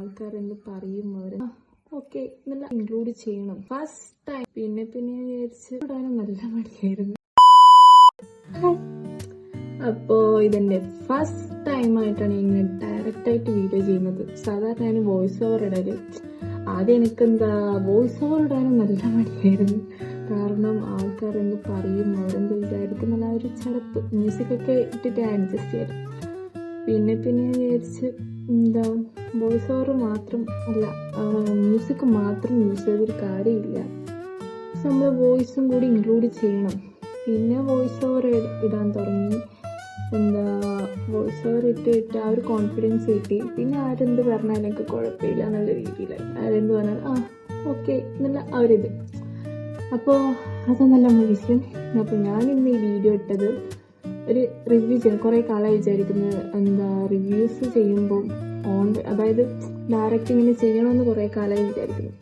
ആൾക്കാർ എന്ത് പറയും അവർ ഓക്കെ നല്ല ഇൻക്ലൂഡ് ചെയ്യണം ഫസ്റ്റ് ടൈം. പിന്നെ വിചാരിച്ച് ഇടാനും നല്ല മടിയായിരുന്നു. അപ്പോ ഇതെന്റെ ഫസ്റ്റ് ടൈം ആയിട്ടാണ് ഇങ്ങനെ ഡയറക്റ്റ് ആയിട്ട് വീഡിയോ ചെയ്യുന്നത്. സാധാരണ ഞാൻ വോയിസ് ഓവർ ഇടല്. ആദ്യം എനിക്കെന്താ വോയിസ് ഓവർ ഇടാനും നല്ല മടിയായിരുന്നു. കാരണം ആൾക്കാർ എന്ത് പറയും അവരെന്ത് വിചാരിക്കും എന്നുള്ള ഒരു ചടപ്പ്. മ്യൂസിക്കൊക്കെ ഇട്ടിട്ട് അഡ്ജസ്റ്റ് ചെയ്യാം. പിന്നെ വിചാരിച്ച് എന്താ വോയിസ് ഓവർ മാത്രം അല്ല, മ്യൂസിക് മാത്രം യൂസ് ചെയ്തൊരു കാര്യമില്ല. നമ്മൾ വോയിസും കൂടി ഇൻക്ലൂഡ് ചെയ്യണം. പിന്നെ വോയിസ് ഓവർ ഇടാൻ തുടങ്ങി. വോയിസ് ഓവർ ഇട്ട് ആ ഒരു കോൺഫിഡൻസ് കിട്ടി. പിന്നെ ആരെന്ത് പറഞ്ഞാലും എനിക്ക് കുഴപ്പമില്ല എന്നുള്ള രീതിയിലായി. ആരെന്ത് പറഞ്ഞാൽ ഓക്കെ എന്നുള്ള ആ ഒരിത്. അപ്പോൾ അതൊന്നല്ല വിഷയം. അപ്പോൾ ഞാൻ ഇന്ന് ഈ വീഡിയോ ഇട്ടത് ഒരു റിവ്യൂ ചെയ്യണം. കുറേ കാലമായി വിചാരിക്കുന്നത് റിവ്യൂസ് ചെയ്യുമ്പോൾ അതായത് ഡയറക്റ്റ് ഇങ്ങനെ ചെയ്യണമെന്ന് കുറേ കാലമായി വിചാരിക്കുന്നു.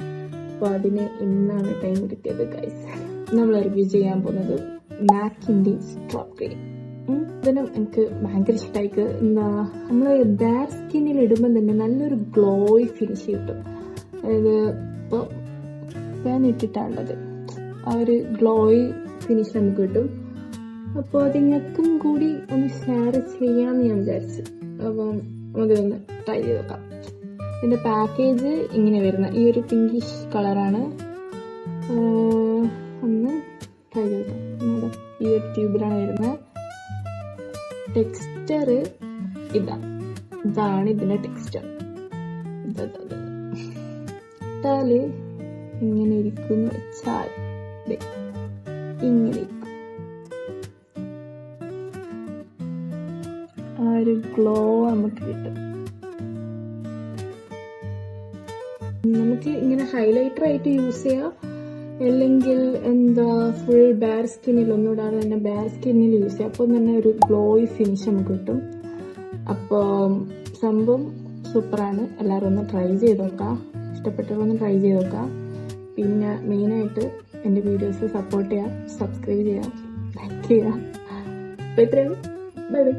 അപ്പോൾ അതിന് ഇന്നാണ് ടൈം കിട്ടിയത് ഗൈസ്. നമ്മൾ റിവ്യൂ ചെയ്യാൻ പോകുന്നത് മാക്കിൻ്റെ സ്ട്രോബെറി. ഇതിനും എനിക്ക് ഭയങ്കര ഇഷ്ടമായിക്ക്. നമ്മൾ ബാഡ് സ്കിന്നിൽ ഇടുമ്പോൾ തന്നെ നല്ലൊരു ഗ്ലോയി ഫിനിഷ് കിട്ടും. അതായത് ഇപ്പോൾ ഞാൻ ഇട്ടിട്ടുള്ളത് ആ ഒരു ഗ്ലോയി ഫിനിഷ് നമുക്ക് കിട്ടും. അപ്പോൾ അത് നിങ്ങൾക്കും കൂടി ഒന്ന് ഷെയർ ചെയ്യാമെന്ന് ഞാൻ വിചാരിച്ചു. അപ്പം നമുക്കിതൊന്ന് ട്രൈ ചെയ്ത് നോക്കാം. ഇതിൻ്റെ പാക്കേജ് ഇങ്ങനെ വരുന്ന ഈ ഒരു പിങ്കിഷ് കളറാണ്. ഒന്ന് ട്രൈ ചെയ്ത് നോക്കാം. ഈ ഒരു ട്യൂബിലാണ് വരുന്നത്. ടെക്സ്ചർ ഇതാണ് ഇതിൻ്റെ ടെക്സ്ചർ. ഇട്ടാല് ഇങ്ങനെ ഇരിക്കുന്നു വെച്ചാൽ ഇങ്ങനെ ആ ഒരു ഗ്ലോ നമുക്ക് കിട്ടും. നമുക്ക് ഇങ്ങനെ ഹൈലൈറ്റർ ആയിട്ട് യൂസ് ചെയ്യാം, അല്ലെങ്കിൽ ഫുൾ ബെയർ സ്കിന്നിൽ ഒന്നുകൂടാതെ തന്നെ ബെയർ സ്കിന്നിൽ യൂസ് ചെയ്യാം. അപ്പോൾ തന്നെ ഒരു ഗ്ലോയി ഫിനിഷ് നമുക്ക് കിട്ടും. അപ്പോൾ സംഭവം സൂപ്പറാണ്. എല്ലാവരും ഒന്ന് ട്രൈ ചെയ്ത് നോക്കാം. ഇഷ്ടപ്പെട്ടവരൊന്ന് ട്രൈ ചെയ്ത് നോക്കാം. പിന്നെ മെയിനായിട്ട് എൻ്റെ വീഡിയോസ് സപ്പോർട്ട് ചെയ്യാം, സബ്സ്ക്രൈബ് ചെയ്യാം, ലൈക്ക് ചെയ്യാം. അപ്പോൾ ഇത്രയും. Bye bye.